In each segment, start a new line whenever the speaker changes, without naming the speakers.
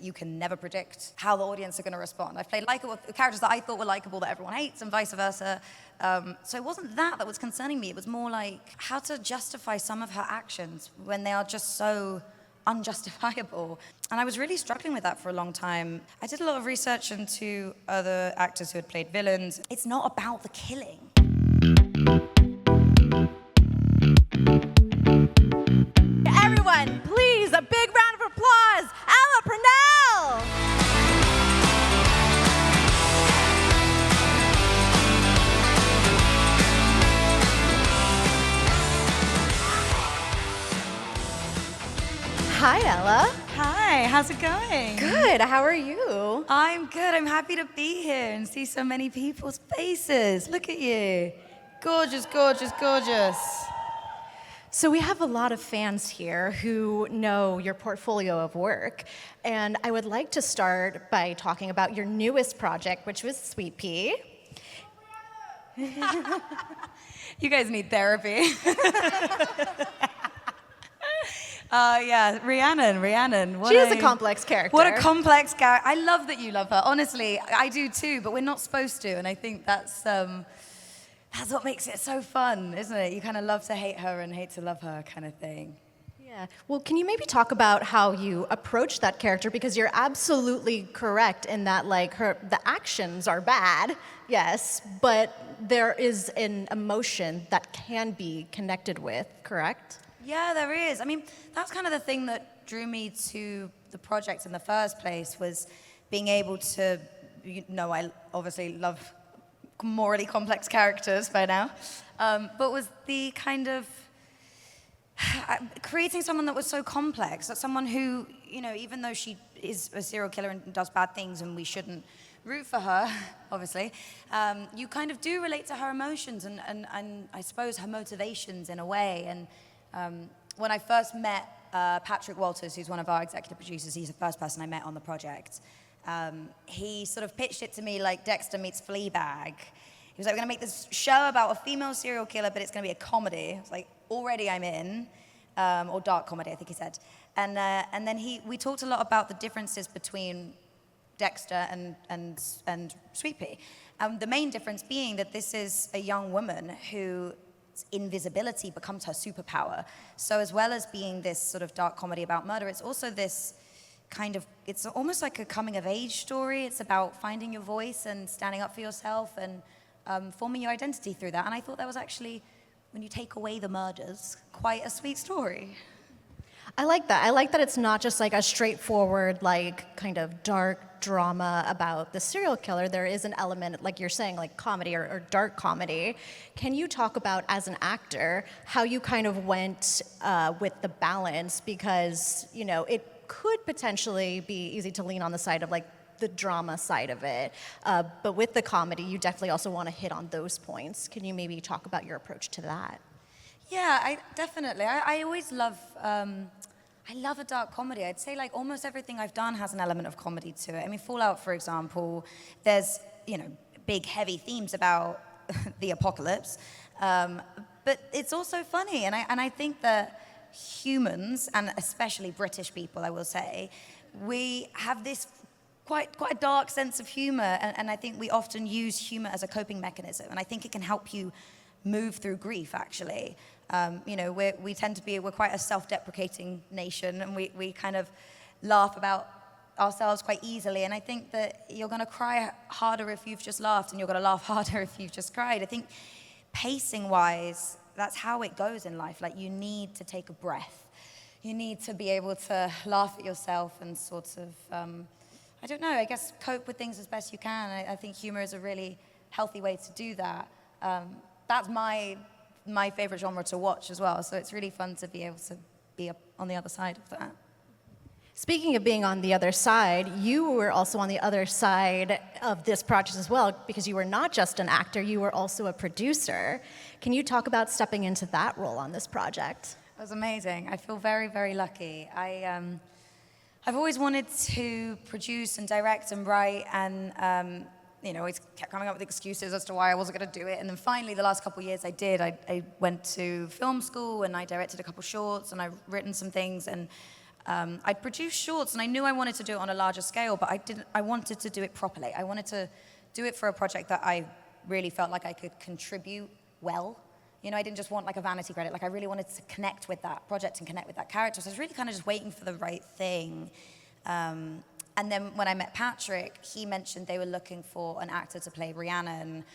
you can never predict how the audience are going to respond. I've played likable characters that I thought were likable that everyone hates, and vice versa. So it wasn't that was concerning me. It was more like how to justify some of her actions when they are just so unjustifiable. And I was really struggling with that for a long time. I did a lot of research into other actors who had played villains. It's not about the killing.
Everyone, please, a big round of applause, Ella Purnell! Hi, Ella.
Hi, how's it going?
Good, how are you?
I'm good. I'm happy to be here and see so many people's faces. Look at you. Gorgeous, gorgeous, gorgeous.
So we have a lot of fans here who know your portfolio of work, and I would like to start by talking about your newest project, which was Sweetpea.
You guys need therapy. Yeah, Rhiannon.
She is a complex character.
What a complex character. I love that you love her. Honestly, I do too, but we're not supposed to, and I think that's what makes it so fun, isn't it? You kind of love to hate her and hate to love her kind of thing.
Yeah. Well, can you maybe talk about how you approach that character? Because you're absolutely correct in that, like, the actions are bad, yes, but there is an emotion that can be connected with, correct?
Yeah, there is. I mean, that's kind of the thing that drew me to the project in the first place, was being able to, I obviously love morally complex characters by now, but was the kind of creating someone that was so complex, that someone who, even though she is a serial killer and does bad things and we shouldn't root for her, obviously, you kind of do relate to her emotions and I suppose her motivations in a way. And when I first met Patrick Walters, who's one of our executive producers, he's the first person I met on the project. He sort of pitched it to me like Dexter meets Fleabag. He was like, we're gonna make this show about a female serial killer, but it's gonna be a comedy. I was like, already I'm in, or dark comedy, I think he said. And then we talked a lot about the differences between Dexter and Sweetpea. The main difference being that this is a young woman whose invisibility becomes her superpower. So as well as being this sort of dark comedy about murder, it's also this it's almost like a coming-of-age story. It's about finding your voice and standing up for yourself and forming your identity through that. And I thought that was actually, when you take away the murders, quite a sweet story.
I like that. I like that it's not just like a straightforward, like, kind of dark drama about the serial killer. There is an element, like you're saying, like comedy or dark comedy. Can you talk about, as an actor, how you kind of went with the balance? Because, it could potentially be easy to lean on the side of, like, the drama side of it. But with the comedy, you definitely also want to hit on those points. Can you maybe talk about your approach to that?
Yeah, definitely. I always love, I love a dark comedy. I'd say like almost everything I've done has an element of comedy to it. I mean, Fallout, for example, there's, big heavy themes about the apocalypse, but it's also funny. And I think that humans, and especially British people, I will say, we have this quite a dark sense of humor, and I think we often use humor as a coping mechanism, and I think it can help you move through grief, actually. We're quite a self-deprecating nation, and we kind of laugh about ourselves quite easily, and I think that you're going to cry harder if you've just laughed, and you're going to laugh harder if you've just cried. I think pacing-wise, that's how it goes in life. Like, you need to take a breath. You need to be able to laugh at yourself and sort of, I don't know, I guess cope with things as best you can. I think humor is a really healthy way to do that. That's my favorite genre to watch as well, so it's really fun to be able to be on the other side of that.
Speaking of being on the other side, you were also on the other side of this project as well, because you were not just an actor, you were also a producer. Can you talk about stepping into that role on this project?
It was amazing. I feel very, very lucky. I've always wanted to produce and direct and write, and always kept coming up with excuses as to why I wasn't going to do it. And then finally, the last couple of years I did. I went to film school, and I directed a couple shorts, and I've written some things, and I'd produced shorts, and I knew I wanted to do it on a larger scale, but I wanted to do it properly. I wanted to do it for a project that I really felt like I could contribute well. You know, I didn't just want like a vanity credit. Like I really wanted to connect with that project and connect with that character. So I was really kind of just waiting for the right thing. And then when I met Patrick, he mentioned they were looking for an actor to play Rhiannon,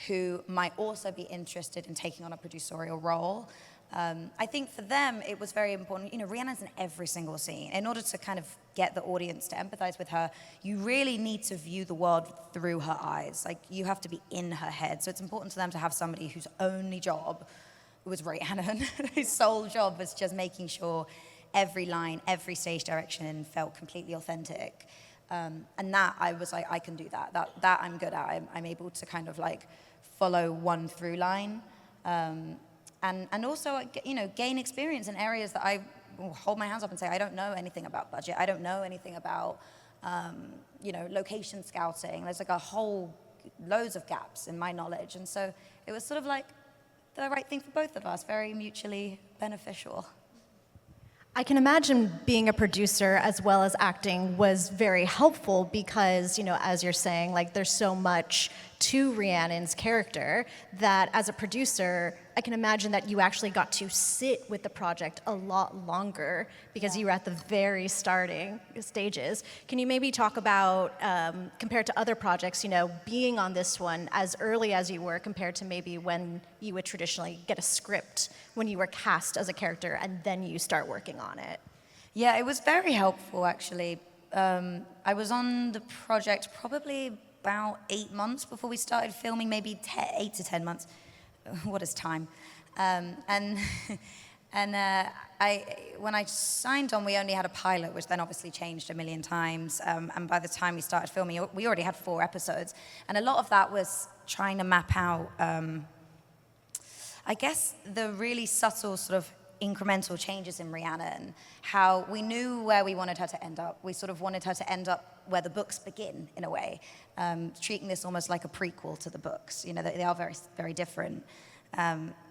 who might also be interested in taking on a producerial role. I think for them, it was very important. You know, Rhiannon's in every single scene. In order to kind of get the audience to empathize with her, you really need to view the world through her eyes. Like, you have to be in her head. So it's important to them to have somebody whose only job was Rhiannon, whose sole job was just making sure every line, every stage direction felt completely authentic. And that, I was like, I can do that. That I'm good at. I'm able to kind of like follow one through line. And also, you know, gain experience in areas that I hold my hands up and say, I don't know anything about budget. I don't know anything about, you know, location scouting. There's like loads of gaps in my knowledge. And so it was sort of like the right thing for both of us, very mutually beneficial.
I can imagine being a producer as well as acting was very helpful because, you know, as you're saying, like there's so much to Rhiannon's character that as a producer, I can imagine that you actually got to sit with the project a lot longer because you were at the very starting stages. Can you maybe talk about, compared to other projects, you know, being on this one as early as you were compared to maybe when you would traditionally get a script when you were cast as a character and then you start working on it?
Yeah, it was very helpful, actually. I was on the project probably about 8 months before we started filming, maybe 8 to 10 months. What is time? And when I signed on, we only had a pilot, which then obviously changed a million times. And by the time we started filming, we already had 4 episodes. And a lot of that was trying to map out, I guess, the really subtle sort of incremental changes in Rhiannon, how we knew where we wanted her to end up. We sort of wanted her to end up where the books begin, in a way, treating this almost like a prequel to the books. You know, they are very, very different.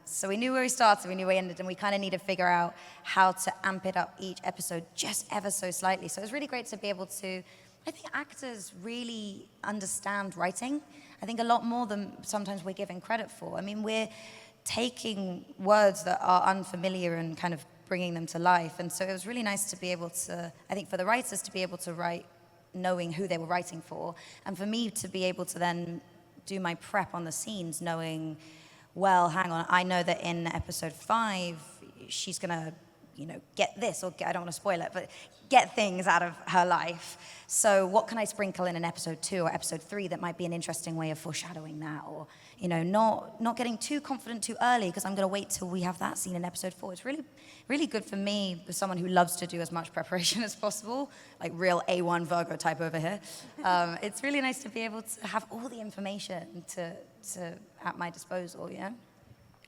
So we knew where we started, we knew where we ended, and we kind of need to figure out how to amp it up each episode just ever so slightly. So it was really great to be able to, I think actors really understand writing. I think a lot more than sometimes we're given credit for. I mean, we're taking words that are unfamiliar and kind of bringing them to life. And so it was really nice to be able to, I think for the writers to be able to write knowing who they were writing for, and for me to be able to then do my prep on the scenes knowing, well, hang on, I know that in episode 5, she's gonna, you know, get this, or I don't want to spoil it, but get things out of her life. So what can I sprinkle in episode 2 or episode 3 that might be an interesting way of foreshadowing that, or, you know, not getting too confident too early because I'm going to wait till we have that scene in episode 4. It's really, really good for me, as someone who loves to do as much preparation as possible, like real A1 Virgo type over here. It's really nice to be able to have all the information to at my disposal, you know?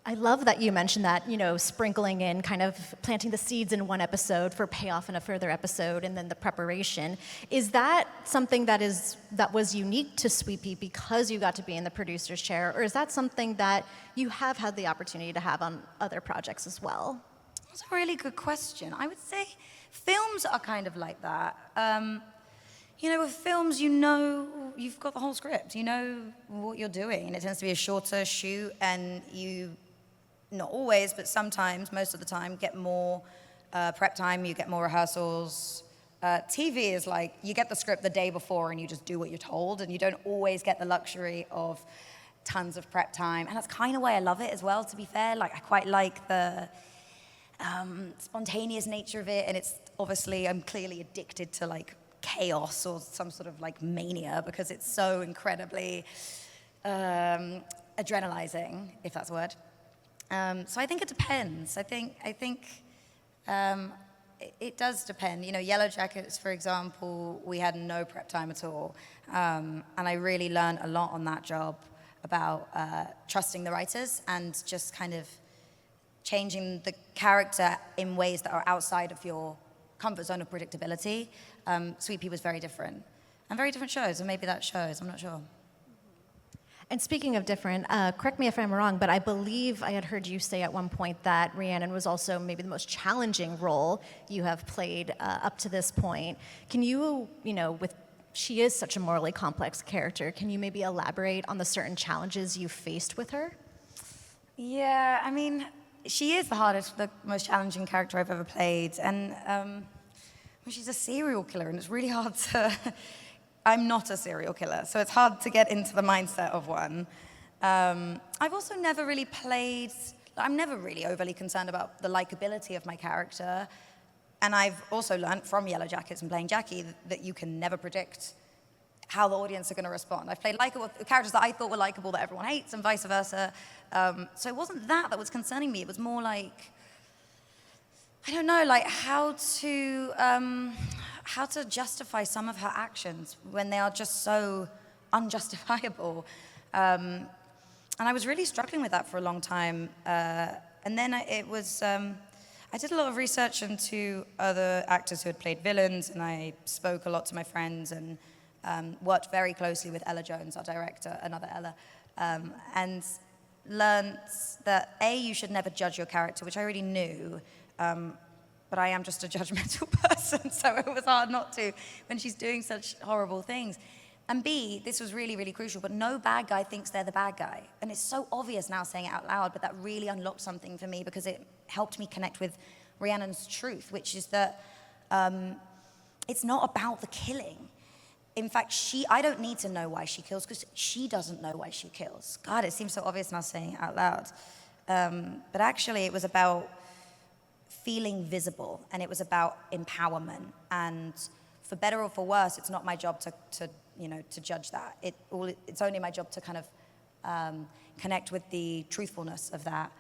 I love that you mentioned that, you know, sprinkling in, kind of planting the seeds in one episode for payoff in a further episode, and then the preparation. Is that something that was unique to Sweetpea because you got to be in the producer's chair, or is that something that you have had the opportunity to have on other projects as well?
That's a really good question. I would say films are kind of like that. You know, with films, you know, you've got the whole script. You know what you're doing, and it tends to be a shorter shoot, and you, not always, but sometimes, most of the time, get more prep time, you get more rehearsals. TV is like, you get the script the day before and you just do what you're told, and you don't always get the luxury of tons of prep time. And that's kind of why I love it as well, to be fair. Like, I quite like the spontaneous nature of it, and it's obviously, I'm clearly addicted to like chaos or some sort of like mania because it's so incredibly adrenalizing, if that's a word. So I think it depends. I think it does depend. You know, Yellowjackets, for example, we had no prep time at all. And I really learned a lot on that job about trusting the writers and just kind of changing the character in ways that are outside of your comfort zone of predictability. Sweetpea was very different. And very different shows, and maybe that shows, I'm not sure.
And speaking of different, correct me if I'm wrong, but I believe I had heard you say at one point that Rhiannon was also maybe the most challenging role you have played up to this point. Can you, she is such a morally complex character, can you maybe elaborate on the certain challenges you faced with her?
Yeah, I mean, she is the most challenging character I've ever played. And she's a serial killer, and it's really hard to... I'm not a serial killer, so it's hard to get into the mindset of one. I've also never really played... I'm never really overly concerned about the likability of my character. And I've also learned from Yellowjackets and playing Jackie that you can never predict how the audience are going to respond. I've played likable characters that I thought were likable that everyone hates, and vice versa. So it wasn't that was concerning me. It was more like, I don't know, like how to justify some of her actions when they are just so unjustifiable. And I was really struggling with that for a long time. And then I did a lot of research into other actors who had played villains, and I spoke a lot to my friends and worked very closely with Ella Jones, our director, another Ella, and learned that you should never judge your character, which I already knew, but I am just a judgmental person, so it was hard not to when she's doing such horrible things. And B, this was really, really crucial, but no bad guy thinks they're the bad guy. And it's so obvious now saying it out loud, but that really unlocked something for me because it helped me connect with Rhiannon's truth, which is that it's not about the killing. In fact, I don't need to know why she kills because she doesn't know why she kills. God, it seems so obvious now saying it out loud. But actually, it was about feeling visible, and it was about empowerment. And for better or for worse, it's not my job to judge that. It's only my job to kind of connect with the truthfulness of that,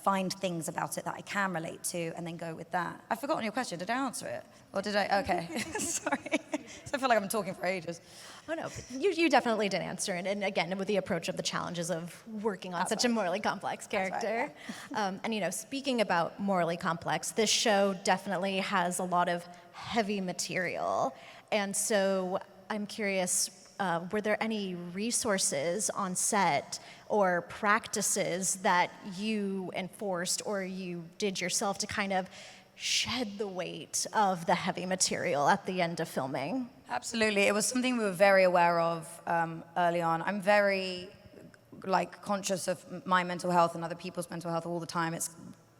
find things about it that I can relate to, and then go with that. I've forgotten your question. Did I answer it? Or did I? Okay. Sorry. So I feel like I've been talking for ages.
Oh, no. You definitely did answer it. And again, with the approach of the challenges of working on such a morally complex character. Right, yeah. And, speaking about morally complex, this show definitely has a lot of heavy material. And so I'm curious, were there any resources on set or practices that you enforced or you did yourself to kind of shed the weight of the heavy material at the end of filming?
Absolutely. It was something we were very aware of early on. I'm very conscious of my mental health and other people's mental health all the time. It's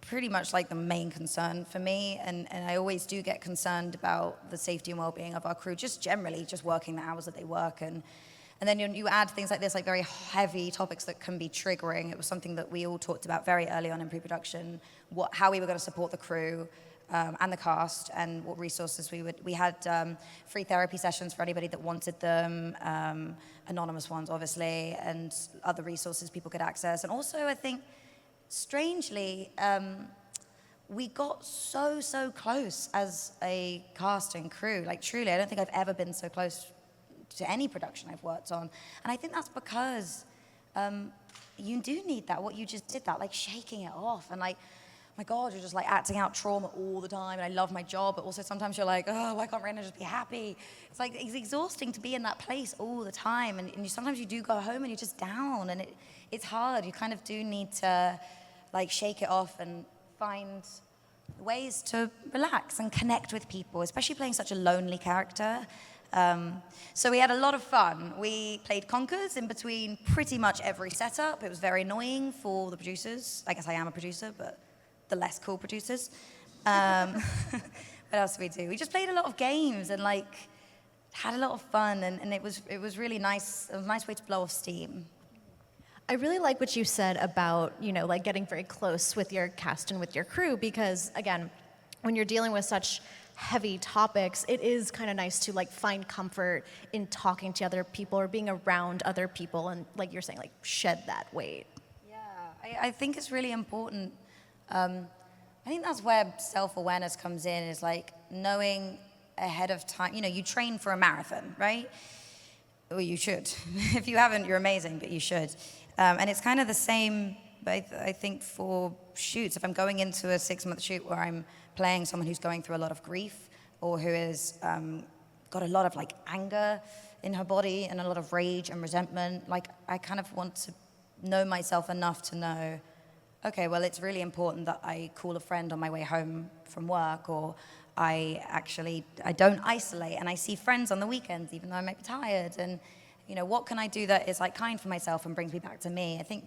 pretty much like the main concern for me, and I always do get concerned about the safety and well-being of our crew, just generally, just working the hours that they work. And then you add things like this, like very heavy topics that can be triggering. It was something that we all talked about very early on in pre-production, how we were going to support the crew and the cast, and what resources we had free therapy sessions for anybody that wanted them, anonymous ones, obviously, and other resources people could access. And also, I think, strangely, we got so close as a cast and crew. Like, truly, I don't think I've ever been so close to any production I've worked on. And I think that's because you do need that, what you just did, that, like, shaking it off. And, like, my God, you're just, like, acting out trauma all the time. And I love my job, but also sometimes you're like, oh, why can't Raina just be happy? It's, like, it's exhausting to be in that place all the time. And sometimes you do go home and you're just down. And it's hard. You kind of do need to, like, shake it off and find ways to relax and connect with people, especially playing such a lonely character. So we had a lot of fun. We played conkers in between pretty much every setup. It was very annoying for the producers. I guess I am a producer, but the less cool producers. What else did we do? We just played a lot of games and, like, had a lot of fun, and it was really nice. It was a nice way to blow off steam.
I really like what you said about, like, getting very close with your cast and with your crew, because, again, when you're dealing with such heavy topics, it is kind of nice to, like, find comfort in talking to other people or being around other people and, like you're saying, like, shed that weight.
Yeah, I think it's really important. I think that's where self-awareness comes in, is, like, knowing ahead of time. You train for a marathon, right? Well, you should. If you haven't, you're amazing, but you should. And it's kind of the same, I think, for shoots. If I'm going into a 6-month shoot where I'm playing someone who's going through a lot of grief or who is got a lot of like anger in her body and a lot of rage and resentment. Like I kind of want to know myself enough to know, okay, well, it's really important that I call a friend on my way home from work, or I don't isolate and I see friends on the weekends, even though I might be tired. And, what can I do that is like kind for myself and brings me back to me? I think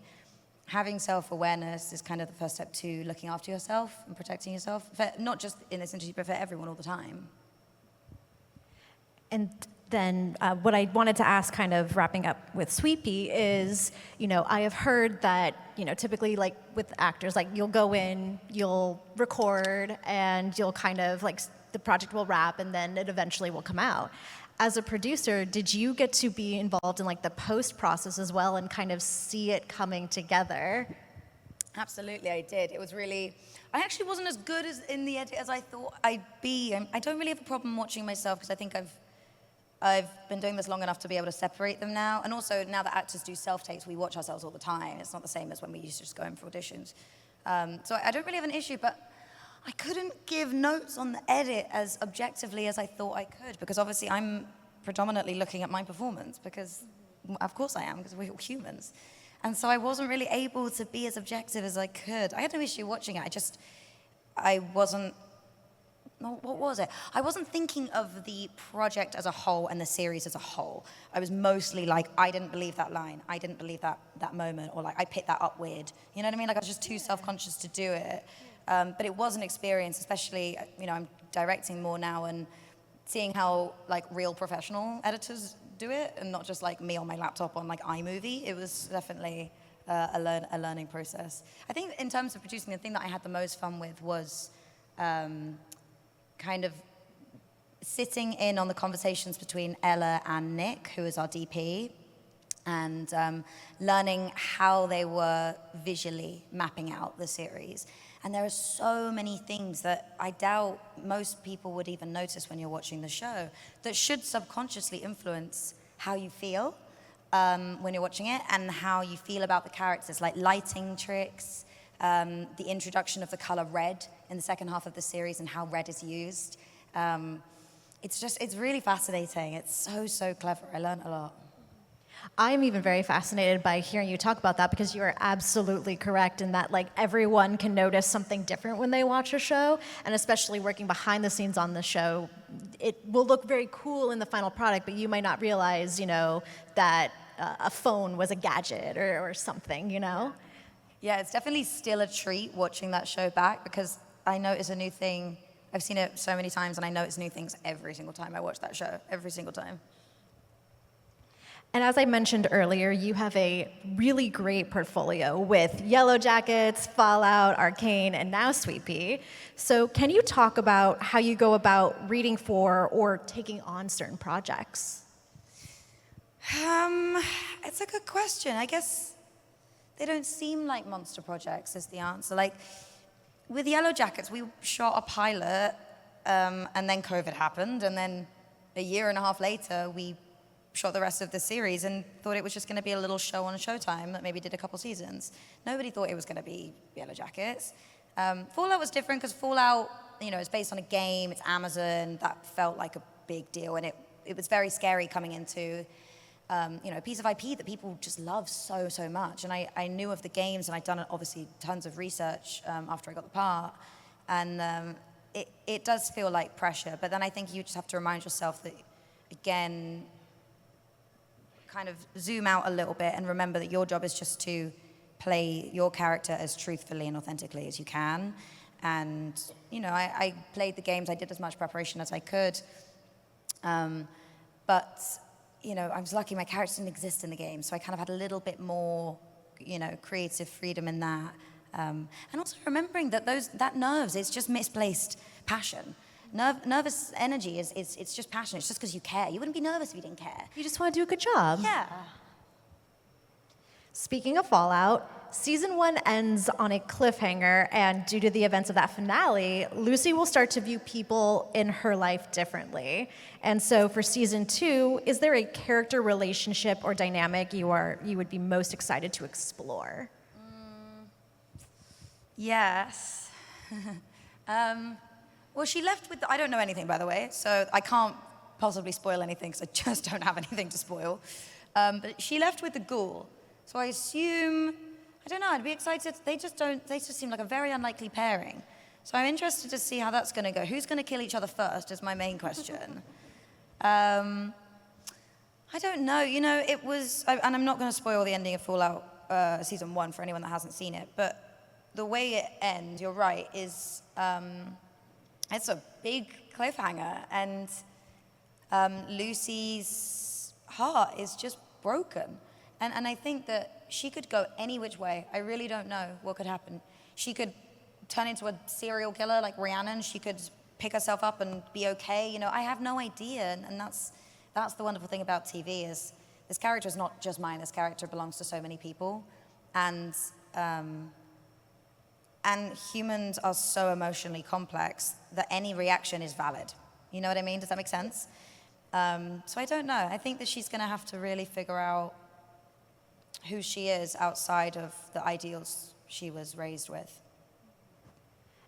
having self-awareness is kind of the first step to looking after yourself and protecting yourself, not just in this industry, but for everyone all the time.
And then what I wanted to ask, kind of wrapping up with Sweetpea, is, I have heard that, typically like with actors, like you'll go in, you'll record, and you'll kind of like the project will wrap, and then it eventually will come out. As a producer, did you get to be involved in like the post process as well and kind of see it coming together?
Absolutely, I did. It was really, I actually wasn't as good as in the edit as I thought I'd be. I don't really have a problem watching myself because I think I've been doing this long enough to be able to separate them now. And also, now that actors do self-tapes, we watch ourselves all the time. It's not the same as when we used to just go in for auditions. So I don't really have an issue, but I couldn't give notes on the edit as objectively as I thought I could, because obviously I'm predominantly looking at my performance, because of course I am, because we're humans. And so I wasn't really able to be as objective as I could. I had no issue watching it. I wasn't, what was it? I wasn't thinking of the project as a whole and the series as a whole. I was mostly like, I didn't believe that line. I didn't believe that moment, or like, I picked that up weird. You know what I mean? Like I was just too self-conscious to do it. But it was an experience, especially, I'm directing more now and seeing how like real professional editors do it, and not just like me on my laptop on like iMovie. It was definitely a learning process. I think in terms of producing, the thing that I had the most fun with was kind of sitting in on the conversations between Ella and Nick, who is our DP, and learning how they were visually mapping out the series. And there are so many things that I doubt most people would even notice when you're watching the show that should subconsciously influence how you feel when you're watching it, and how you feel about the characters, like lighting tricks, the introduction of the color red in the second half of the series and how red is used. It's really fascinating. It's so clever. I learned a lot.
I'm even very fascinated by hearing you talk about that, because you are absolutely correct in that like everyone can notice something different when they watch a show, and especially working behind the scenes on the show, it will look very cool in the final product, but you might not realize, that a phone was a gadget or something,
Yeah, it's definitely still a treat watching that show back, because I notice a new thing. I've seen it so many times, and I notice new things every single time I watch that show, every single time.
And as I mentioned earlier, you have a really great portfolio with Yellowjackets, Fallout, Arcane, and now Sweetpea. So can you talk about how you go about reading for or taking on certain projects?
It's a good question. I guess they don't seem like monster projects is the answer. Like with Yellowjackets, we shot a pilot, and then COVID happened, and then a year and a half later, we shot the rest of the series and thought it was just going to be a little show on Showtime that maybe did a couple seasons. Nobody thought it was going to be Yellowjackets. Fallout was different because Fallout, is based on a game. It's Amazon. That felt like a big deal, and it was very scary coming into a piece of IP that people just love so much. And I knew of the games, and I'd done obviously tons of research after I got the part, and it does feel like pressure. But then I think you just have to remind yourself that, again, kind of zoom out a little bit and remember that your job is just to play your character as truthfully and authentically as you can. And, I played the games. I did as much preparation as I could. But, I was lucky my character didn't exist in the game, so I kind of had a little bit more, creative freedom in that. And also remembering that that nerves, it's just misplaced passion. Nervous energy it's just passion. It's just because you care. You wouldn't be nervous if you didn't care.
You just want to do a good job.
Yeah.
Speaking of Fallout, season 1 ends on a cliffhanger, and due to the events of that finale, Lucy will start to view people in her life differently. And so for season 2, is there a character relationship or dynamic you would be most excited to explore?
Yes. Well, she left with, I don't know anything, by the way, so I can't possibly spoil anything because I just don't have anything to spoil. But she left with the ghoul. So I assume, I don't know, I'd be excited. They just seem like a very unlikely pairing. So I'm interested to see how that's going to go. Who's going to kill each other first is my main question. I don't know. You know, it was, and I'm not going to spoil the ending of Fallout Season 1 for anyone that hasn't seen it, but the way it ends, you're right, is it's a big cliffhanger, and Lucy's heart is just broken. And I think that she could go any which way. I really don't know what could happen. She could turn into a serial killer like Rhiannon. She could pick herself up and be okay. You know, I have no idea, and that's the wonderful thing about TV is this character is not just mine. This character belongs to so many people, and humans are so emotionally complex that any reaction is valid. You know what I mean? Does that make sense? So I don't know. I think that she's going to have to really figure out who she is outside of the ideals she was raised with.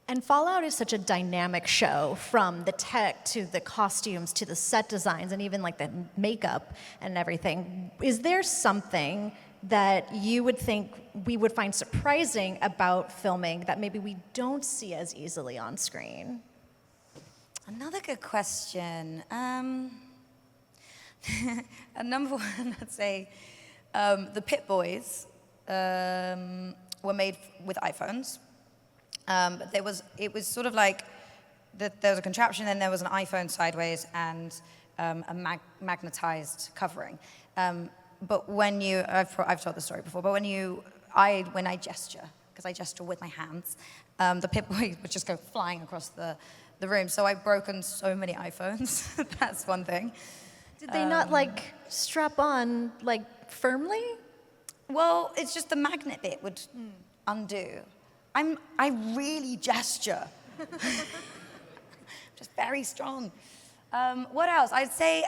And Fallout is such a dynamic show, from the tech to the costumes to the set designs and even like the makeup and everything. Is there something that you would think we would find surprising about filming that maybe we don't see as easily on screen?
Another good question. Number one, I'd say the Pit Boys were made with iPhones. But it was sort of like there was a contraption, and there was an iPhone sideways and a magnetized covering. But when I've told the story before, but when I gesture, because I gesture with my hands, the Pit Boy would just go flying across the room. So I've broken so many iPhones. That's one thing.
Did they not like strap on like firmly?
Well, it's just the magnet bit would undo. I really gesture. Just very strong. What else? I'd say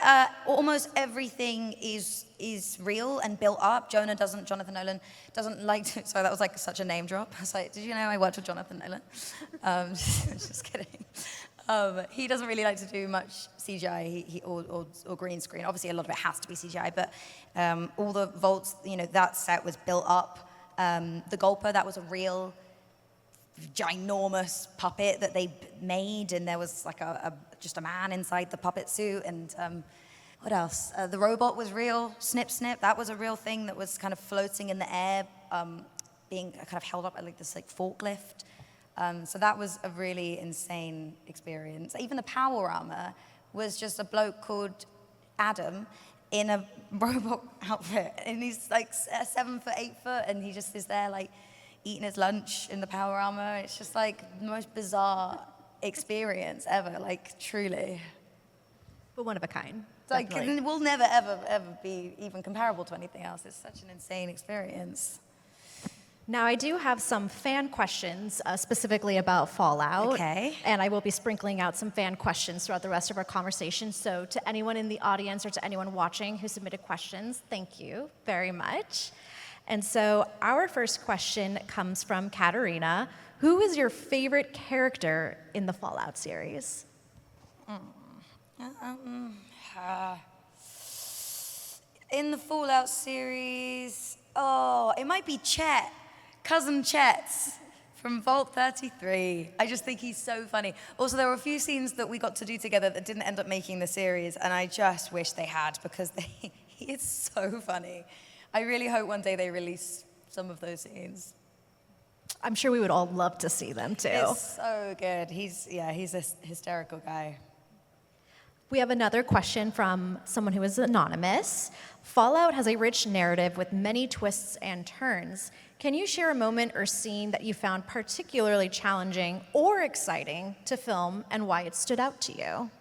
almost everything is real and built up. Jonathan Nolan doesn't like to, sorry, that was like such a name drop. I was like, did you know I worked with Jonathan Nolan? Just kidding. He doesn't really like to do much CGI or green screen. Obviously, a lot of it has to be CGI, but all the vaults, you know, that set was built up. The Gulper, that was a real ginormous puppet that they made, and there was like just a man inside the puppet suit. And what else? The robot was real. Snip Snip, that was a real thing that was kind of floating in the air, being kind of held up at like this like forklift. So that was a really insane experience. Even the power armor was just a bloke called Adam in a robot outfit, and he's like 7 foot, 8 foot, and he just is there like eating his lunch in the power armor. It's just like the most bizarre experience ever, like truly.
But one of a kind.
It's like it will never ever be even comparable to anything else. It's such an insane experience.
Now, I do have some fan questions specifically about Fallout.
Okay.
And I will be sprinkling out some fan questions throughout the rest of our conversation. So to anyone in the audience or to anyone watching who submitted questions, thank you very much. And so our first question comes from Katerina. Who is your favorite character in the Fallout series?
In the Fallout series, it might be Chet. Cousin Chet from Vault 33. I just think he's so funny. Also, there were a few scenes that we got to do together that didn't end up making the series, and I just wish they had, because he is so funny. I really hope one day they release some of those scenes.
I'm sure we would all love to see them too.
It's so good. He's a hysterical guy.
We have another question from someone who is anonymous. Fallout has a rich narrative with many twists and turns. Can you share a moment or scene that you found particularly challenging or exciting to film, and why it stood out to you?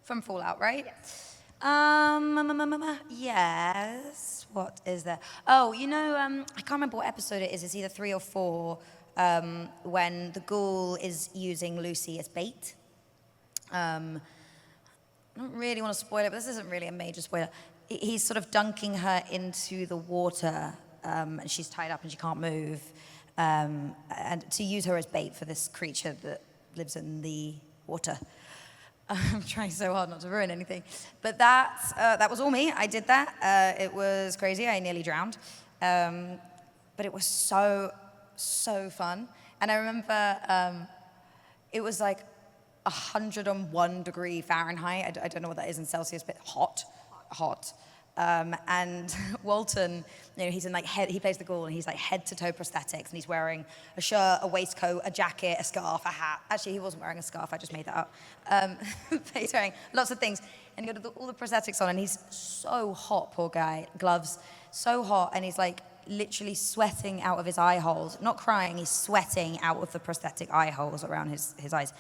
From Fallout, right?
Yes.
Yes. What is there? Oh, you know, I can't remember what episode it is. It's either 3 or 4, when the ghoul is using Lucy as bait. I don't really want to spoil it, but this isn't really a major spoiler. He's sort of dunking her into the water, and she's tied up and she can't move, and to use her as bait for this creature that lives in the water. I'm trying so hard not to ruin anything. But that was all me. I did that. It was crazy. I nearly drowned. But it was so fun. And I remember it was like 101 degree Fahrenheit. I don't know what that is in Celsius, but hot. And Walton, he's in he plays the ghoul, and he's like head to toe prosthetics, and he's wearing a shirt, a waistcoat, a jacket, a scarf, a hat. Actually, he wasn't wearing a scarf. I just made that up. But he's wearing lots of things, and he got all the prosthetics on, and he's so hot, poor guy. Gloves, so hot, and he's like literally sweating out of his eye holes. Not crying, he's sweating out of the prosthetic eye holes around his eyes.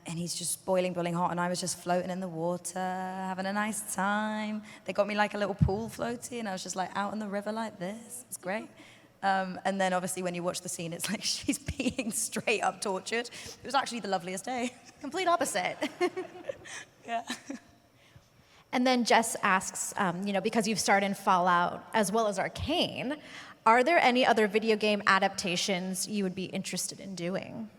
And he's just boiling hot, and I was just floating in the water, having a nice time. They got me like a little pool floaty, and I was just like out in the river like this. It's great. And then obviously when you watch the scene, it's like she's being straight up tortured. It was actually the loveliest day.
Complete opposite.
Yeah.
And then Jess asks, because you've starred in Fallout as well as Arcane, are there any other video game adaptations you would be interested in doing?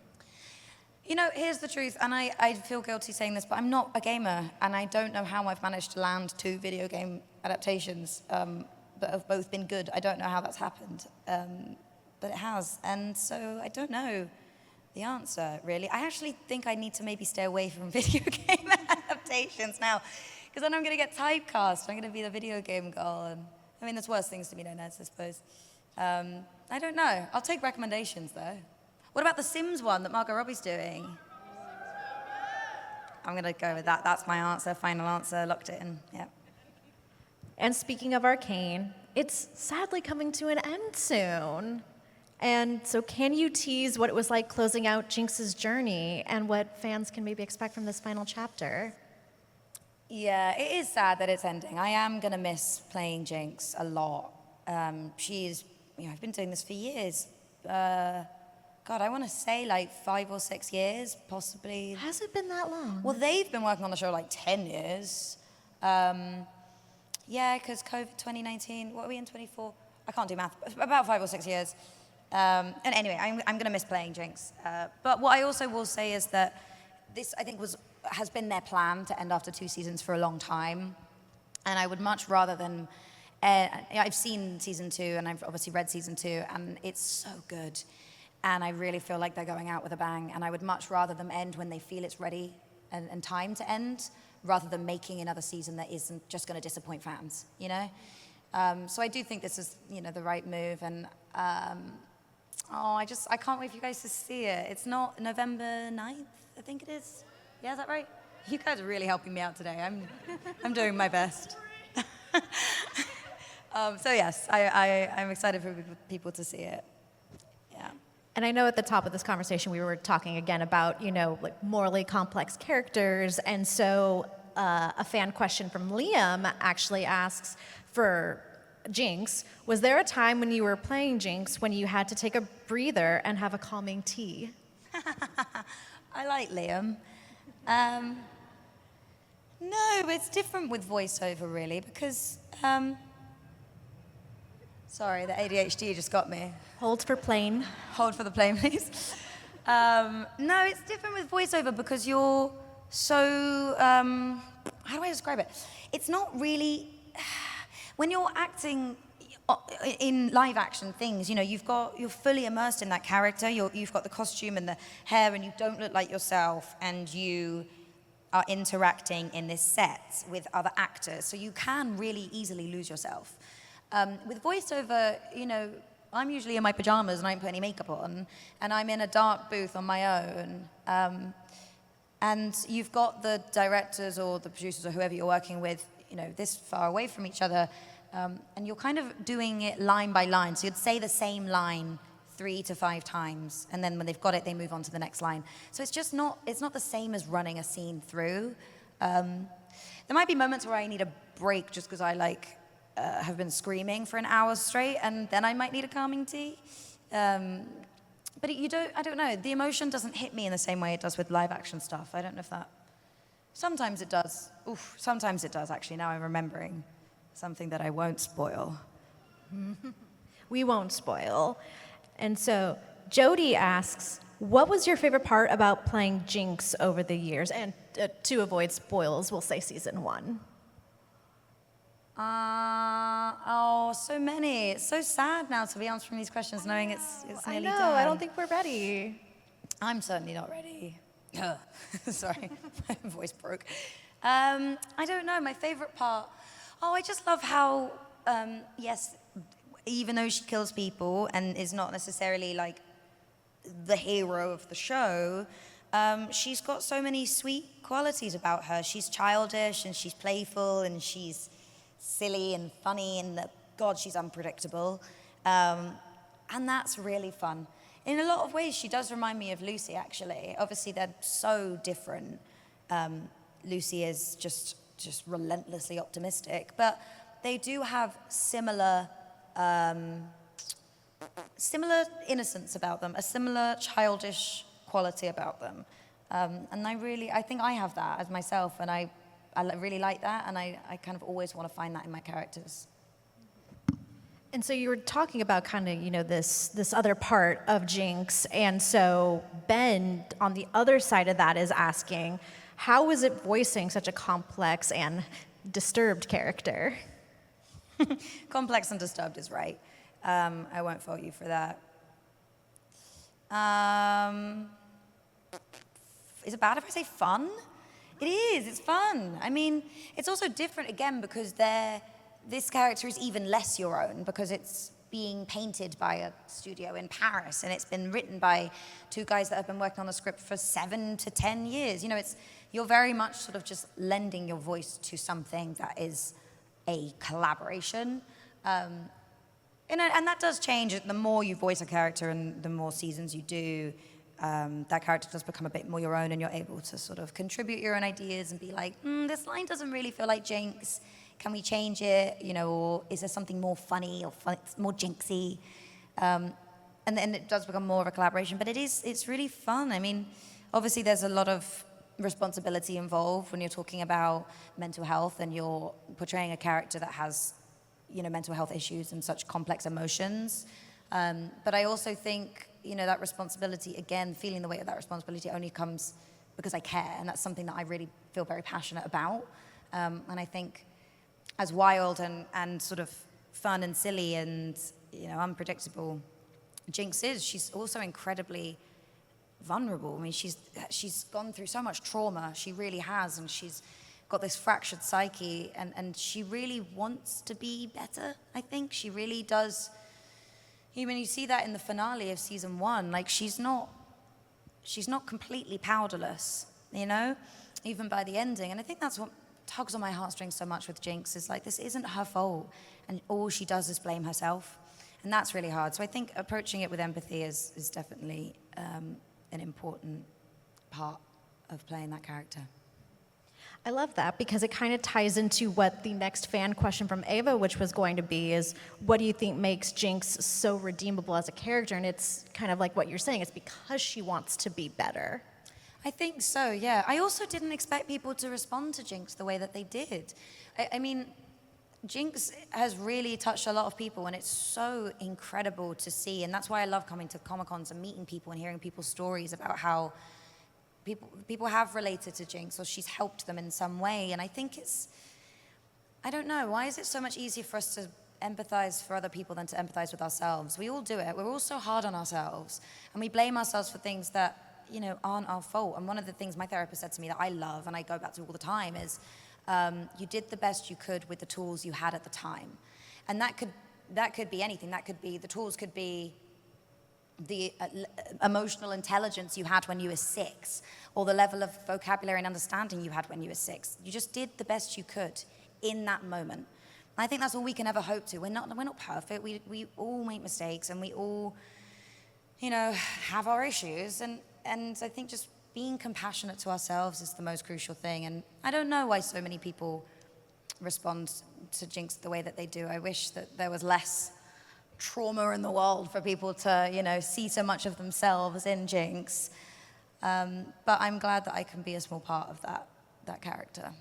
Here's the truth, and I feel guilty saying this, but I'm not a gamer, and I don't know how I've managed to land 2 video game adaptations that have both been good. I don't know how that's happened, but it has, and so I don't know the answer, really. I actually think I need to maybe stay away from video game adaptations now, because then I'm going to get typecast. I'm going to be the video game girl, and there's worse things to be known as, I suppose. I don't know. I'll take recommendations, though. What about the Sims one that Margot Robbie's doing? I'm going to go with that. That's my answer, final answer, locked it in, yeah.
And speaking of Arcane, it's sadly coming to an end soon. And so can you tease what it was like closing out Jinx's journey and what fans can maybe expect from this final chapter?
Yeah, it is sad that it's ending. I am going to miss playing Jinx a lot. I've been doing this for years. God, I want to say like 5 or 6 years, possibly.
Has it been that long?
Well, they've been working on the show like 10 years. Yeah, because COVID 2019, what are we in, 24? I can't do math, but about 5 or 6 years. And anyway, I'm going to miss playing Jinx. But what I also will say is that this, I think, has been their plan to end after 2 seasons for a long time. And I would much rather than... I've seen season 2, and I've obviously read season 2, and it's so good. And I really feel like they're going out with a bang. And I would much rather them end when they feel it's ready and time to end, rather than making another season that isn't just going to disappoint fans, So I do think this is, the right move. And I can't wait for you guys to see it. It's not November 9th, I think it is. Yeah, is that right? You guys are really helping me out today. I'm doing my best. So yes, I'm excited for people to see it. Yeah.
And I know at the top of this conversation we were talking again about, like morally complex characters. And so a fan question from Liam actually asks for Jinx, was there a time when you were playing Jinx when you had to take a breather and have a calming tea?
I like Liam. No, but it's different with voiceover, really, because... Sorry, the ADHD just got me.
Hold for plane.
Hold for the plane, please. No, it's different with voiceover because you're so... how do I describe it? It's not really... When you're acting in live action things, you're fully immersed in that character. You've got the costume and the hair, and you don't look like yourself, and you are interacting in this set with other actors, so you can really easily lose yourself. With voiceover, I'm usually in my pajamas and I don't put any makeup on, and I'm in a dark booth on my own. And you've got the directors or the producers or whoever you're working with, this far away from each other, and you're kind of doing it line by line. So you'd say the same line 3 to 5 times, and then when they've got it, they move on to the next line. So it's not the same as running a scene through. There might be moments where I need a break just because I have been screaming for an hour straight, and then I might need a calming tea. But I don't know, the emotion doesn't hit me in the same way it does with live action stuff. I don't know if that, sometimes it does. Sometimes it does, actually, now I'm remembering something that I won't spoil.
We won't spoil. And so Jody asks, what was your favorite part about playing Jinx over the years? And to avoid spoils, we'll say season 1.
So many. It's so sad now to be answering these questions, knowing it's nearly
I know,
done.
I don't think we're ready.
I'm certainly not ready. Sorry, my voice broke. I don't know, my favorite part. I just love how, yes, even though she kills people and is not necessarily like the hero of the show, she's got so many sweet qualities about her. She's childish and she's playful and she's silly and funny and God, she's unpredictable. And that's really fun. In a lot of ways, she does remind me of Lucy, actually. Obviously, they're so different. Lucy is just relentlessly optimistic, but they do have similar innocence about them, a similar childish quality about them. And I think I have that as myself, and I really like that, and I kind of always want to find that in my characters.
And so you were talking about kind of, this other part of Jinx, and so Ben, on the other side of that, is asking, how is it voicing such a complex and disturbed character?
Complex and disturbed is right. I won't fault you for that. Is it bad if I say fun? It is, it's fun. I mean, it's also different again because this character is even less your own because it's being painted by a studio in Paris and it's been written by 2 guys that have been working on the script for 7 to 10 years. You're very much sort of just lending your voice to something that is a collaboration. And that does change. The more you voice a character and the more seasons you do, that character does become a bit more your own and you're able to sort of contribute your own ideas and be like, this line doesn't really feel like Jinx. Can we change it? Or is there something more funny or more jinxy? And then it does become more of a collaboration, but it's really fun. I mean, obviously there's a lot of responsibility involved when you're talking about mental health and you're portraying a character that has, mental health issues and such complex emotions. But I also think, that responsibility, again, feeling the weight of that responsibility only comes because I care, and that's something that I really feel very passionate about. And I think as wild and sort of fun and silly and, unpredictable Jinx is, she's also incredibly vulnerable. I mean, she's gone through so much trauma, she really has, and she's got this fractured psyche, and she really wants to be better, I think. She really does. You see that in the finale of season 1, like she's not completely powderless, even by the ending. And I think that's what tugs on my heartstrings so much with Jinx is like, this isn't her fault, and all she does is blame herself. And that's really hard. So I think approaching it with empathy is definitely an important part of playing that character.
I love that because it kind of ties into what the next fan question from Ava, which was going to be, is what do you think makes Jinx so redeemable as a character? And it's kind of like what you're saying, it's because she wants to be better.
I think so, yeah. I also didn't expect people to respond to Jinx the way that they did. I mean, Jinx has really touched a lot of people, and it's so incredible to see. And that's why I love coming to Comic-Cons and meeting people and hearing people's stories about how people have related to Jinx or she's helped them in some way. And I think I don't know, why is it so much easier for us to empathize for other people than to empathize with ourselves? We all do it. We're all so hard on ourselves, and we blame ourselves for things that, aren't our fault. And one of the things my therapist said to me that I love and I go back to all the time is, you did the best you could with the tools you had at the time. And that could be anything. The tools could be the emotional intelligence you had when you were 6, or the level of vocabulary and understanding you had when you were 6. You just did the best you could in that moment. And I think that's all we can ever hope to. We're not perfect. We all make mistakes, and we all, have our issues. And I think just being compassionate to ourselves is the most crucial thing. And I don't know why so many people respond to Jinx the way that they do. I wish that there was less trauma in the world for people to, see so much of themselves in Jinx. But I'm glad that I can be a small part of that character.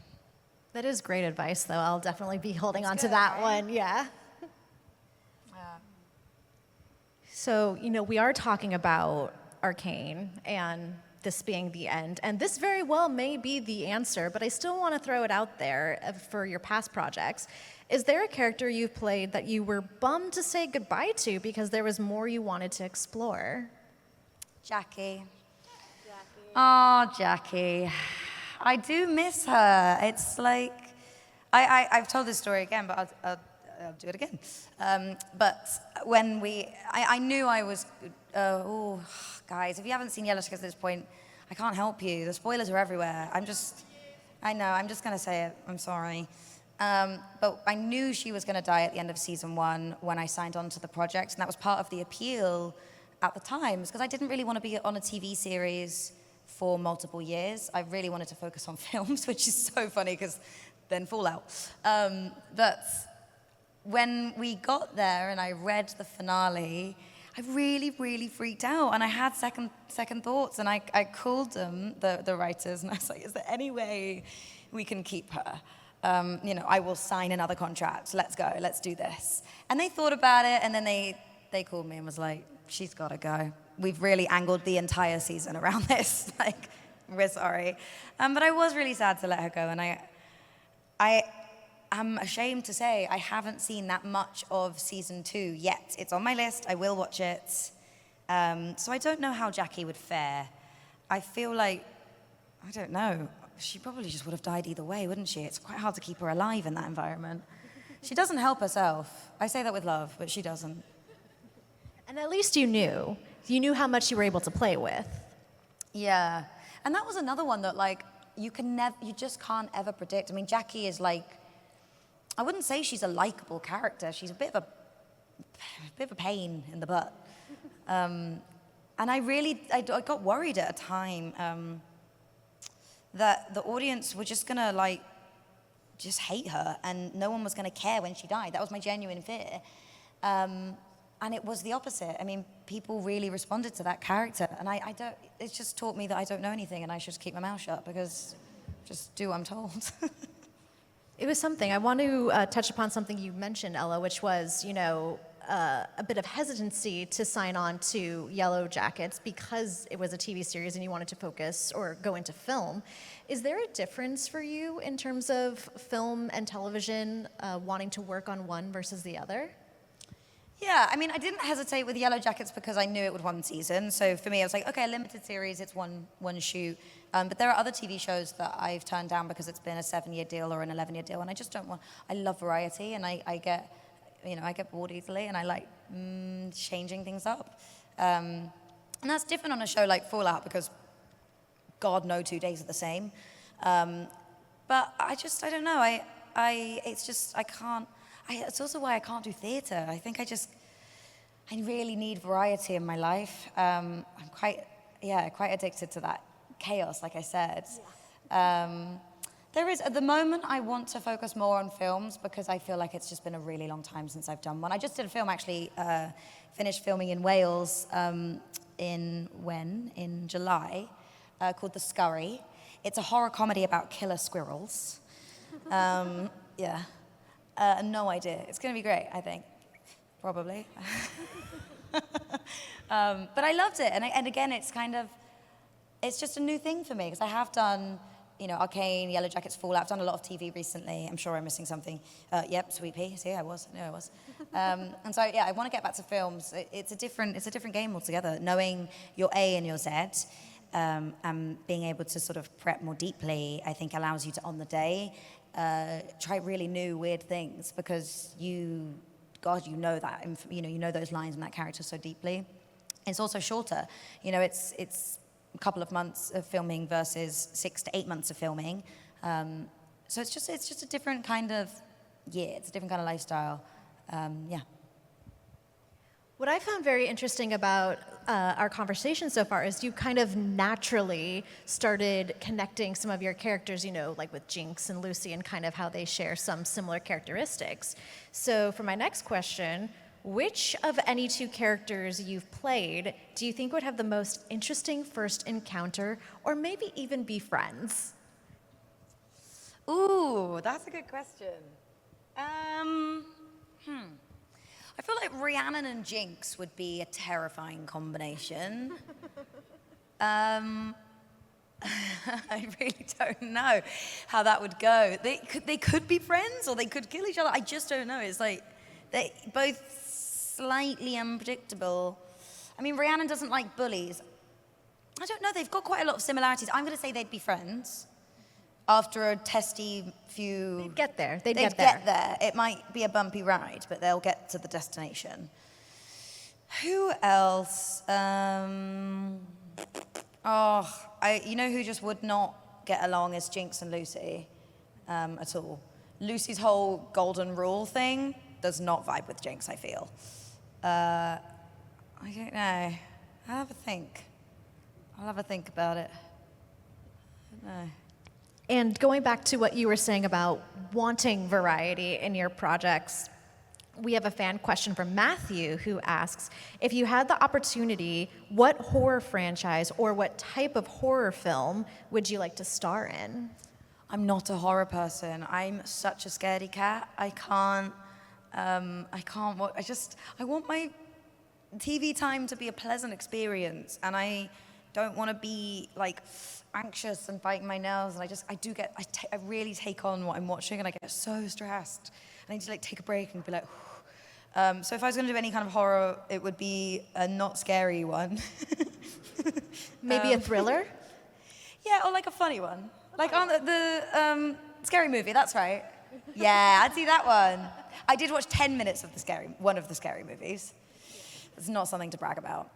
That is great advice, though. I'll definitely be holding on to
good,
that
right?
one, yeah. So, we are talking about Arcane and this being the end, and this very well may be the answer, but I still want to throw it out there for your past projects. Is there a character you've played that you were bummed to say goodbye to because there was more you wanted to explore?
Jackie. Oh, Jackie. I do miss her. It's like, I've told this story again, but I'll do it again. But when I knew I was, guys, if you haven't seen Yellowjackets at this point, I can't help you. The spoilers are everywhere. I know, I'm just going to say it. I'm sorry. But I knew she was going to die at the end of season 1 when I signed on to the project, and that was part of the appeal at the time, because I didn't really want to be on a TV series for multiple years. I really wanted to focus on films, which is so funny because then Fallout. But when we got there and I read the finale, I really, really freaked out, and I had second thoughts, and I called them, the writers, and I was like, is there any way we can keep her? I will sign another contract. Let's go. Let's do this. And they thought about it, and then they called me and was like, she's got to go. We've really angled the entire season around this. Like, we're sorry. But I was really sad to let her go, and I am ashamed to say I haven't seen that much of season 2 yet. It's on my list. I will watch it. So I don't know how Jackie would fare. I feel like, I don't know. She probably just would have died either way, wouldn't she? It's quite hard to keep her alive in that environment. She doesn't help herself. I say that with love, but she doesn't.
And at least you knew. You knew how much you were able to play with.
Yeah. And that was another one that, like, you just can't ever predict. I mean, Jackie is like, I wouldn't say she's a likable character. She's a bit of a pain in the butt. And I got worried at a time that the audience were just gonna, like, just hate her, and no one was gonna care when she died. That was my genuine fear. And it was the opposite. I mean, people really responded to that character, and it's just taught me that I don't know anything, and I should just keep my mouth shut, because just do what I'm told.
It was something. I want to touch upon something you mentioned, Ella, which was, a bit of hesitancy to sign on to Yellowjackets because it was a TV series and you wanted to focus or go into film. Is there a difference for you in terms of film and television, wanting to work on one versus the other?
Yeah, I mean, I didn't hesitate with Yellowjackets because I knew it was one season. So for me, I was like, okay, a limited series, it's one shoot. But there are other TV shows that I've turned down because it's been a 7-year deal or an 11-year deal, and I just don't want. I love variety, and I get bored easily, and I like changing things up. And that's different on a show like Fallout because, God, no 2 days are the same. But I don't know. I can't. It's also why I can't do theater. I think I really need variety in my life. I'm quite addicted to that chaos, like I said. There is, at the moment, I want to focus more on films because I feel like it's just been a really long time since I've done one. I just did a film, actually, finished filming in Wales in July, called The Scurry. It's a horror comedy about killer squirrels. Yeah. No idea. It's going to be great, I think. Probably. But I loved it. And again, it's just a new thing for me because I have done, Arcane, Yellowjackets, Fallout. I've done a lot of TV recently. I'm sure I'm missing something. Yep, Sweetpea. See, I knew I was. And so, yeah, I want to get back to films. It's a different game altogether. Knowing your A and your Z, and being able to sort of prep more deeply, I think allows you to, on the day, try really new, weird things because you know that, you know those lines and that character so deeply. It's also shorter. It's a couple of months of filming versus 6 to 8 months of filming. So it's just a different kind of year. It's a different kind of lifestyle. Yeah.
What I found very interesting about our conversation so far is you kind of naturally started connecting some of your characters, like with Jinx and Lucy and kind of how they share some similar characteristics. So for my next question, which of any 2 characters you've played do you think would have the most interesting first encounter or maybe even be friends?
Ooh, that's a good question. I feel like Rhiannon and Jinx would be a terrifying combination. I really don't know how that would go. They could be friends or they could kill each other. I just don't know. It's like they both slightly unpredictable. I mean, Rhiannon doesn't like bullies. I don't know. They've got quite a lot of similarities. I'm going to say they'd be friends after a testy few.
They'd get there.
They'd get there. It might be a bumpy ride, but they'll get to the destination. Who else? You know who just would not get along is Jinx and Lucy at all. Lucy's whole golden rule thing does not vibe with Jinx, I feel. I don't know. I'll have a think about it. I don't know.
And going back to what you were saying about wanting variety in your projects, we have a fan question from Matthew who asks, if you had the opportunity, what horror franchise or what type of horror film would you like to star in?
I'm not a horror person. I'm such a scaredy cat. I can't watch. I want my TV time to be a pleasant experience, and I don't want to be like anxious and biting my nails. And I really take on what I'm watching, and I get so stressed. And I need to like take a break and be like. So if I was going to do any kind of horror, it would be a not scary one.
Maybe a thriller?
Yeah, or like a funny one. Like on the Scary Movie, that's right. Yeah, I'd see that one. I did watch 10 minutes of one of the Scary Movies. It's not something to brag about.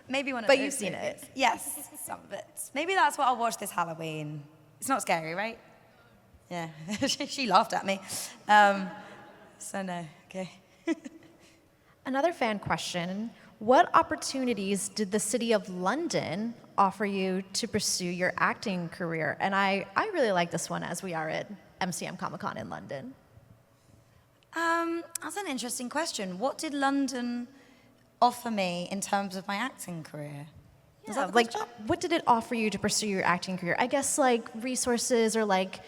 Maybe one of
But
those
you've seen
movies.
it.
Yes, some of it. Maybe that's what I'll watch this Halloween. It's not scary, right? Yeah, she laughed at me. So no, okay.
Another fan question, what opportunities did the city of London offer you to pursue your acting career? And I really like this one as we are at MCM Comic Con in London.
That's an interesting question. What did London offer me in terms of my acting career? Is that the
like,
question?
what did it offer you to pursue your acting career? I guess like resources or like,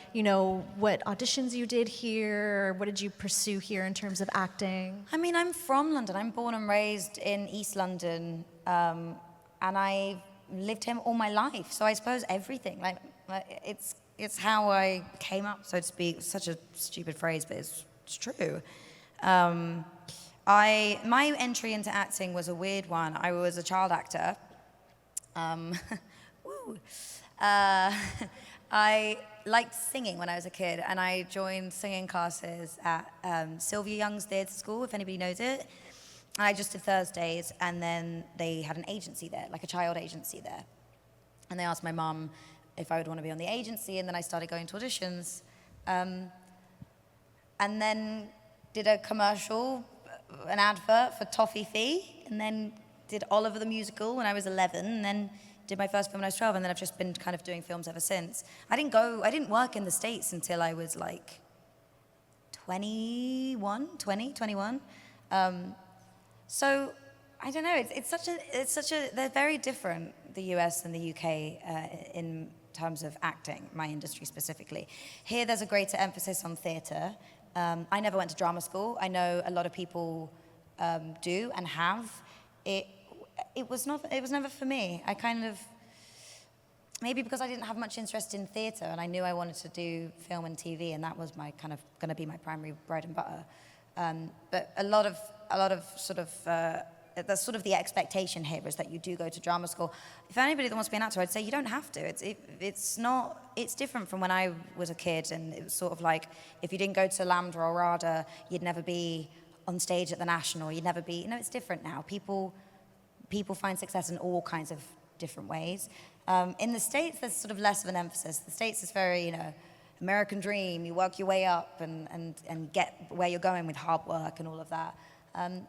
what auditions you did here, or what did you pursue here in terms of acting?
I mean, I'm from London. I'm born and raised in East London, and I lived here all my life. So I suppose everything, like it's how I came up, so to speak. It's such a stupid phrase, but it's true. My entry into acting was a weird one. I was a child actor. I liked singing when I was a kid, and I joined singing classes at Sylvia Young's Theatre School, if anybody knows it. And I just did Thursdays, and then they had an agency there, like a child agency there. And they asked my mum if I would want to be on the agency, and then I started going to auditions. And then did a commercial, an advert for Toffee Fee, and then did Oliver the Musical when I was 11, and then did my first film when I was 12, and then I've just been kind of doing films ever since. I didn't work in the States until I was like 21. So I don't know, they're very different, the US and the UK, in terms of acting, my industry specifically. Here there's a greater emphasis on theatre. I never went to drama school. I know a lot of people do and have. It was never for me. I kind of, maybe because I didn't have much interest in theatre, and I knew I wanted to do film and TV, and that was my kind of going to be my primary bread and butter. But a lot of sort of that's sort of the expectation here is that you do go to drama school. If anybody that wants to be an actor, I'd say you don't have to. It's different from when I was a kid, and it was sort of like if you didn't go to Lambda or RADA, you'd never be on stage at the National. You'd never be. It's different now. People find success in all kinds of different ways. In the States, there's sort of less of an emphasis. The States is very, American dream. You work your way up and get where you're going with hard work and all of that.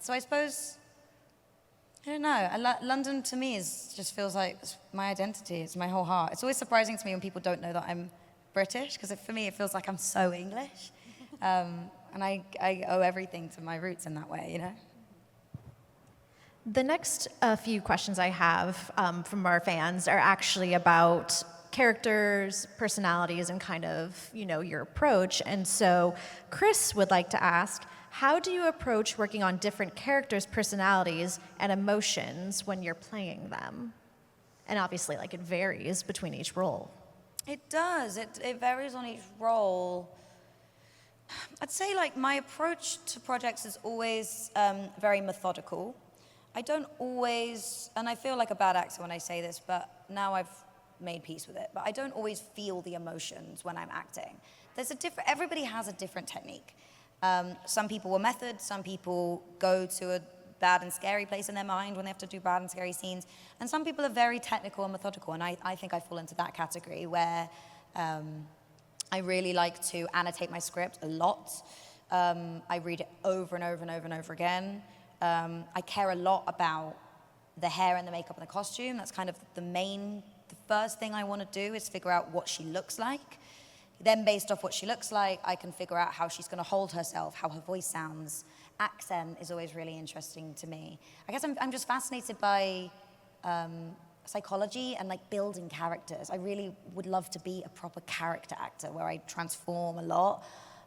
So I suppose, I don't know. London to me just feels like it's my identity. It's my whole heart. It's always surprising to me when people don't know that I'm British, because for me it feels like I'm so English. And I owe everything to my roots in that way,
The next few questions I have from our fans are actually about characters, personalities, and kind of, your approach. And so Chris would like to ask, How do you approach working on different characters' personalities and emotions when you're playing them? And obviously, like, it varies between each role.
It does. It varies on each role. I'd say like my approach to projects is always very methodical. I don't always, and I feel like a bad actor when I say this, but now I've made peace with it, but I don't always feel the emotions when I'm acting. Everybody has a different technique. Some people are method, some people go to a bad and scary place in their mind when they have to do bad and scary scenes, and some people are very technical and methodical, and I think I fall into that category where I really like to annotate my script a lot. I read it over and over and over and over again. I care a lot about the hair and the makeup and the costume. That's kind of the first thing I want to do is figure out what she looks like. Then based off what she looks like, I can figure out how she's going to hold herself, how her voice sounds. Accent is always really interesting to me. I guess I'm just fascinated by psychology and like building characters. I really would love to be a proper character actor where I transform a lot.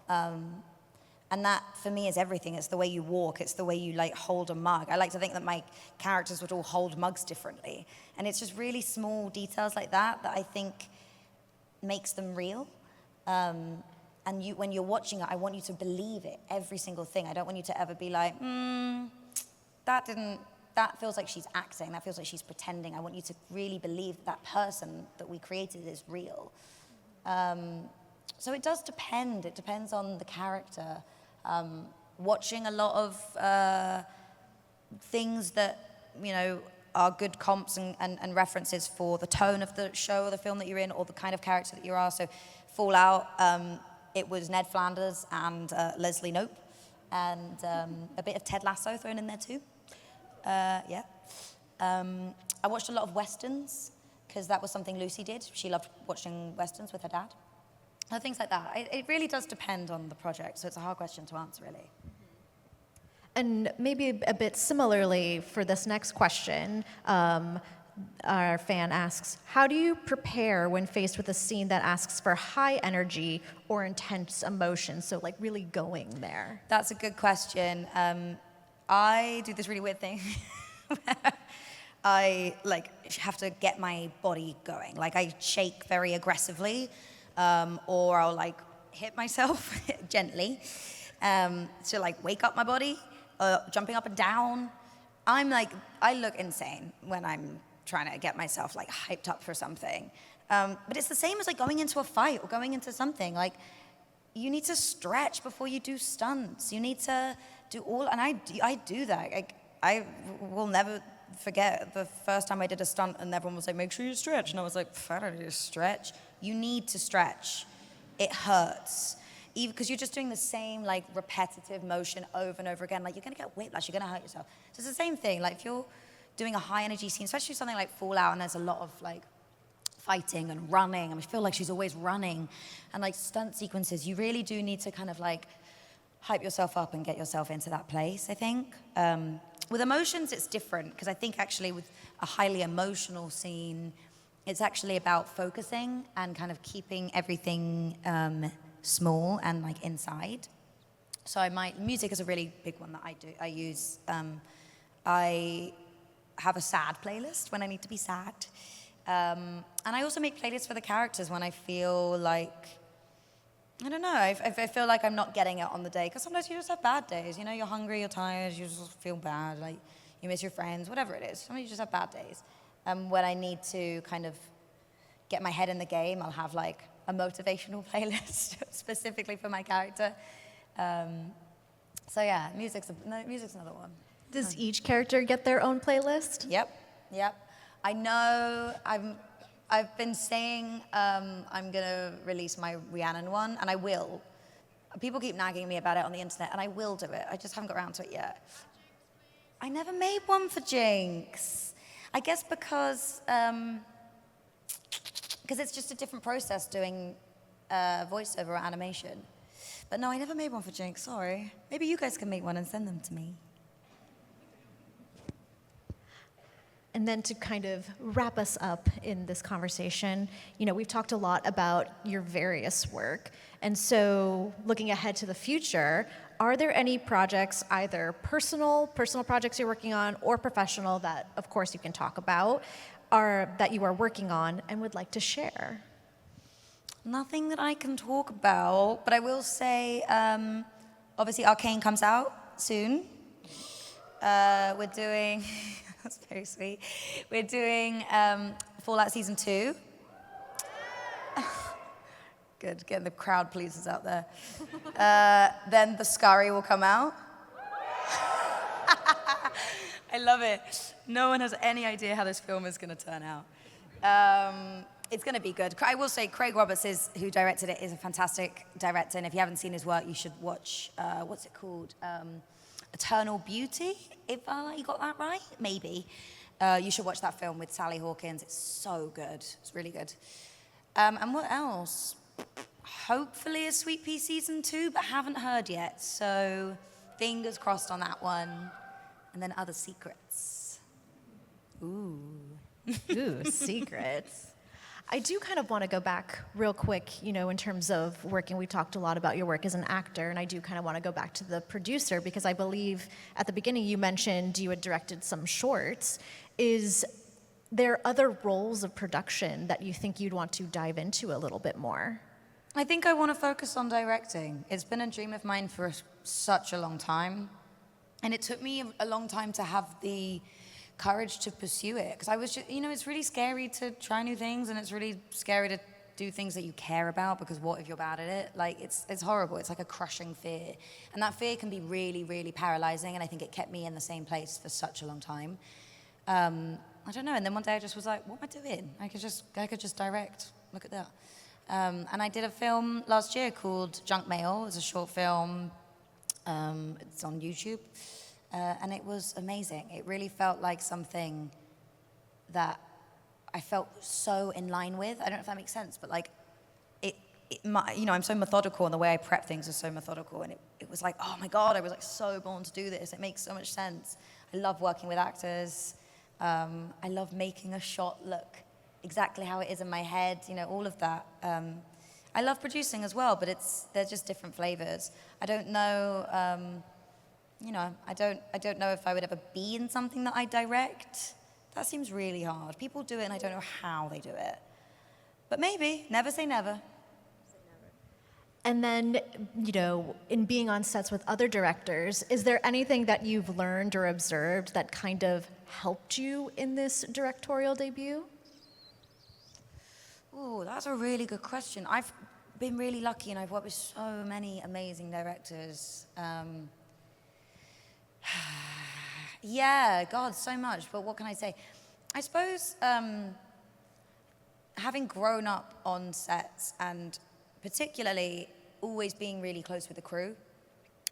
And that, for me, is everything. It's the way you walk. It's the way you, like, hold a mug. I like to think that my characters would all hold mugs differently. And it's just really small details like that that I think makes them real. And when you're watching it, I want you to believe it, every single thing. I don't want you to ever be like, that feels like she's acting. That feels like she's pretending. I want you to really believe that person that we created is real. So it does depend. It depends on the character. Watching a lot of things that, you know, are good comps and references for the tone of the show or the film that you're in or the kind of character that you are. So Fallout, it was Ned Flanders and Leslie Knope and a bit of Ted Lasso thrown in there too. I watched a lot of Westerns because that was something Lucy did. She loved watching Westerns with her dad. Things like that. It really does depend on the project, so it's a hard question to answer, really.
And maybe a bit similarly for this next question, our fan asks, how do you prepare when faced with a scene that asks for high energy or intense emotion, so like really going there?
That's a good question. I do this really weird thing. I have to get my body going. Like I shake very aggressively. Or I'll like hit myself gently to like wake up my body, jumping up and down. I look insane when I'm trying to get myself like hyped up for something. But it's the same as like going into a fight or going into something. Like you need to stretch before you do stunts. You need to do and I do that. Like, I will never forget the first time I did a stunt and everyone was like, make sure you stretch. And I was like, I don't need to stretch. You need to stretch. It hurts. Even because you're just doing the same like repetitive motion over and over again. Like you're gonna get whiplash, you're gonna hurt yourself. So it's the same thing. Like if you're doing a high energy scene, especially something like Fallout and there's a lot of like fighting and running. I feel like she's always running. And like stunt sequences, you really do need to kind of like hype yourself up and get yourself into that place, I think. With emotions, it's different because I think actually with a highly emotional scene, it's actually about focusing and kind of keeping everything small and like inside. So music is a really big one that I use. I have a sad playlist when I need to be sad. And I also make playlists for the characters when I feel like, I don't know, I feel like I'm not getting it on the day. Because sometimes you just have bad days. You know, you're hungry, you're tired, you just feel bad, like you miss your friends, whatever it is. Sometimes you just have bad days. When I need to kind of get my head in the game, I'll have like a motivational playlist specifically for my character. So yeah, music's another one.
Does each character get their own playlist?
Yep. I know I've been saying I'm gonna release my Rhiannon one, and I will. People keep nagging me about it on the internet, and I will do it. I just haven't got around to it yet. I never made one for Jinx. I guess because it's just a different process doing voiceover or animation. But no, I never made one for Jinx, sorry. Maybe you guys can make one and send them to me.
And then to kind of wrap us up in this conversation, you know, we've talked a lot about your various work, And so looking ahead to the future, are there any projects, either personal projects you're working on, or professional that, of course, you can talk about, that you are working on and would like to share?
Nothing that I can talk about, but I will say, obviously Arcane comes out soon. We're doing, that's very sweet. We're doing Fallout Season 2. Good, getting the crowd pleasers out there. Then The Scurry will come out. I love it. No one has any idea how this film is going to turn out. It's going to be good. I will say Craig Roberts, who directed it, is a fantastic director. And if you haven't seen his work, you should watch, what's it called? Eternal Beauty, if you got that right? Maybe. You should watch that film with Sally Hawkins. It's so good. It's really good. And what else? Hopefully a Sweetpea season 2, but haven't heard yet. So fingers crossed on that one. And then other secrets. Ooh.
Ooh, secrets. I do kind of want to go back real quick, in terms of working. We talked a lot about your work as an actor, and I do kind of want to go back to the producer, because I believe at the beginning you mentioned you had directed some shorts. Is there other roles of production that you think you'd want to dive into a little bit more?
I think I want to focus on directing. It's been a dream of mine for such a long time. And it took me a long time to have the courage to pursue it. Because I was just, it's really scary to try new things, and it's really scary to do things that you care about, because what if you're bad at it? Like, it's horrible. It's like a crushing fear. And that fear can be really, really paralyzing, and I think it kept me in the same place for such a long time. I don't know, and then one day I just was like, what am I doing? I could just direct. Look at that. And I did a film last year called Junk Mail. It's a short film. It's on YouTube. And it was amazing. It really felt like something that I felt so in line with. I don't know if that makes sense, but like, I'm so methodical, and the way I prep things is so methodical. And it was like, oh my God, I was like so born to do this. It makes so much sense. I love working with actors. I love making a shot look exactly how it is in my head, all of that. I love producing as well, but they're just different flavors. I don't know, I don't know if I would ever be in something that I direct. That seems really hard. People do it, and I don't know how they do it. But maybe, never say never.
And then, in being on sets with other directors, is there anything that you've learned or observed that kind of helped you in this directorial debut?
Oh, that's a really good question. I've been really lucky, and I've worked with so many amazing directors. Yeah, God, so much. But what can I say? I suppose having grown up on sets, and particularly always being really close with the crew,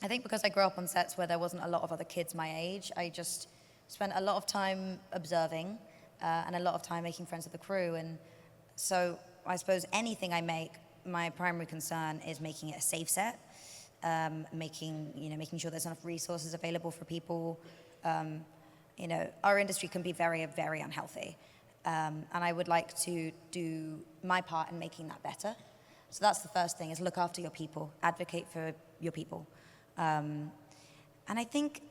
I think because I grew up on sets where there wasn't a lot of other kids my age, I just spent a lot of time observing and a lot of time making friends with the crew. And so I suppose anything I make, my primary concern is making it a safe set, making sure there's enough resources available for people. Our industry can be very, very unhealthy. And I would like to do my part in making that better. So that's the first thing, is look after your people, advocate for your people. And I think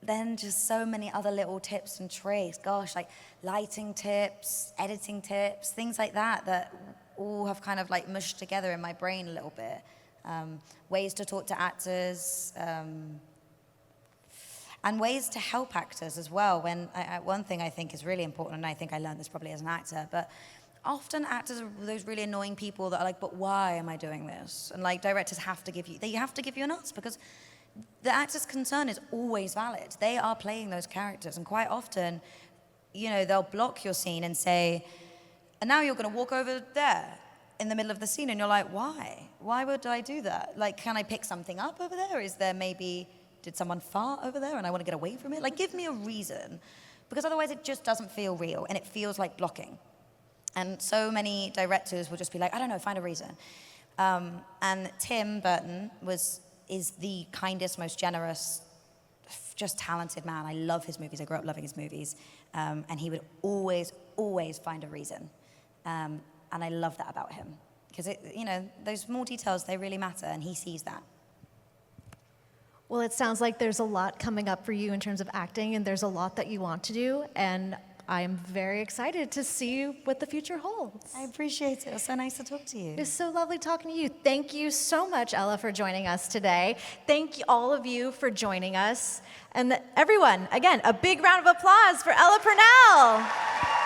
then just so many other little tips and tricks, gosh, like lighting tips, editing tips, things like that all have kind of like mushed together in my brain a little bit. Ways to talk to actors, and ways to help actors as well. One thing I think is really important, and I think I learned this probably as an actor, but often actors are those really annoying people that are like, but why am I doing this? And like directors have to give you an answer, because the actor's concern is always valid. They are playing those characters, and quite often, they'll block your scene and say, and now you're gonna walk over there in the middle of the scene, and you're like, why? Why would I do that? Like, can I pick something up over there? Is there did someone fart over there and I want to get away from it? Like, give me a reason, because otherwise it just doesn't feel real, and it feels like blocking. And so many directors will just be like, I don't know, find a reason. And Tim Burton is the kindest, most generous, just talented man. I love his movies. I grew up loving his movies. And he would always, always find a reason. And I love that about him. because those small details, they really matter, and he sees that.
Well, it sounds like there's a lot coming up for you in terms of acting, and there's a lot that you want to do, and I'm very excited to see what the future holds.
I appreciate it. It was so nice to talk to you.
It was so lovely talking to you. Thank you so much, Ella, for joining us today. Thank you, all of you, for joining us. And everyone, again, a big round of applause for Ella Purnell.